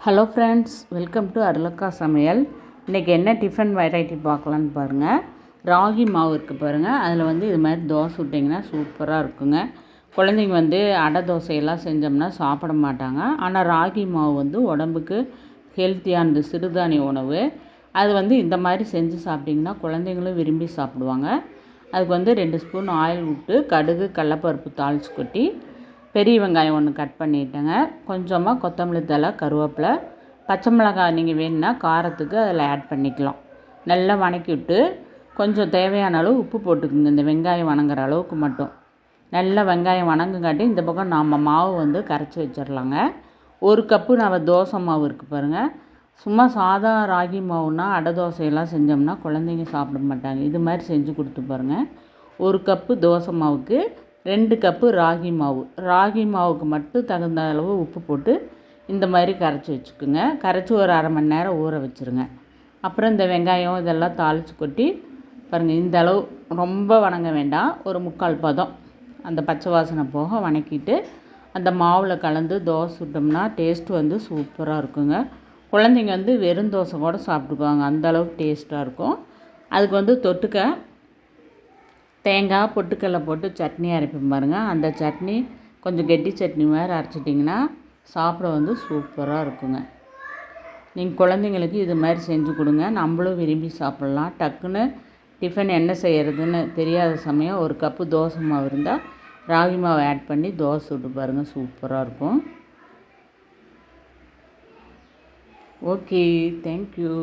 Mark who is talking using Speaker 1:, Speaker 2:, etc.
Speaker 1: Hello friends, welcome to அருளக்கா சமையல். இன்றைக்கி என்ன டிஃபன் வெரைட்டி பார்க்கலான்னு பாருங்கள். ராகி மாவு இருக்குது பாருங்கள். அதில் இது மாதிரி தோசை விட்டிங்கன்னா சூப்பராக இருக்குங்க. குழந்தைங்க அடை தோசையெல்லாம் செஞ்சோம்னா சாப்பிட மாட்டாங்க. ஆனால் ராகி மாவு உடம்புக்கு ஹெல்த்தியானது, சிறுதானிய உணவு. அது இந்த மாதிரி செஞ்சு சாப்பிட்டிங்கன்னா குழந்தைங்களும் விரும்பி சாப்பிடுவாங்க. அதுக்கு 2 ஸ்பூன் ஆயில் விட்டு கடுகு கடலப்பருப்பு தாளித்து கொட்டி பெரிய வெங்காயம் 1 கட் பண்ணிட்டேங்க. கொஞ்சமாக கொத்தமல்லி தழை, கருவேப்பிலை, பச்சை மிளகாய் நீங்கள் வேணும்னா காரத்துக்கு அதில் ஆட் பண்ணிக்கலாம். நல்லா வணக்கி விட்டு கொஞ்சம் தேவையான அளவு உப்பு போட்டுக்குங்க. இந்த வெங்காயம் வணங்குற அளவுக்கு மட்டும். நல்லா வெங்காயம் வணங்குங்காட்டி இந்த பக்கம் நாம் மாவு கரைச்சி வச்சிடலாங்க. 1 கப்பு நம்ம தோசை மாவு இருக்குது பாருங்கள். சும்மா சாதா ராகி மாவுனா அடை தோசையெல்லாம் செஞ்சோம்னா குழந்தைங்க சாப்பிட மாட்டாங்க. இது மாதிரி செஞ்சு கொடுத்து பாருங்கள். 1 கப்பு தோசை மாவுக்கு 2 கப்பு ராகி மாவு. ராகி மாவுக்கு மட்டும் தகுந்த அளவு உப்பு போட்டு இந்த மாதிரி கரைச்சி வச்சுக்குங்க. கரைச்சி ஒரு அரை மணி நேரம் ஊற வச்சுருங்க. அப்புறம் இந்த வெங்காயம் இதெல்லாம் தாளித்து கொட்டி பாருங்கள். இந்த அளவு ரொம்ப வணங்க வேண்டாம், ஒரு 3/4 பதம் அந்த பச்சை வாசனை போக வணக்கிட்டு அந்த மாவில் கலந்து தோசை சுட்டோம்னா டேஸ்ட்டு சூப்பராக இருக்குங்க. குழந்தைங்க வெறும் தோசை கூட சாப்பிட்டுக்குவாங்க, அந்தளவுக்கு டேஸ்ட்டாக இருக்கும். அதுக்கு தொட்டுக்க தேங்காய் பொட்டுக்கடலை போட்டு சட்னி அரைப்பேன் பாருங்கள். அந்த சட்னி கொஞ்சம் கெட்டி சட்னி மாதிரி அரைச்சிட்டிங்கன்னா சாப்பிட சூப்பராக இருக்குங்க. நீங்கள் குழந்தைங்களுக்கு இது மாதிரி செஞ்சு கொடுங்க, நம்மளும் விரும்பி சாப்பிட்லாம். டக்குன்னு டிஃபன் என்ன செய்கிறதுன்னு தெரியாத சமயம் 1 கப்பு தோசை மாவு இருந்தால் ராகி மாவு ஆட் பண்ணி தோசை சுட்டு பாருங்கள், சூப்பராக இருக்கும். Okay, thank you.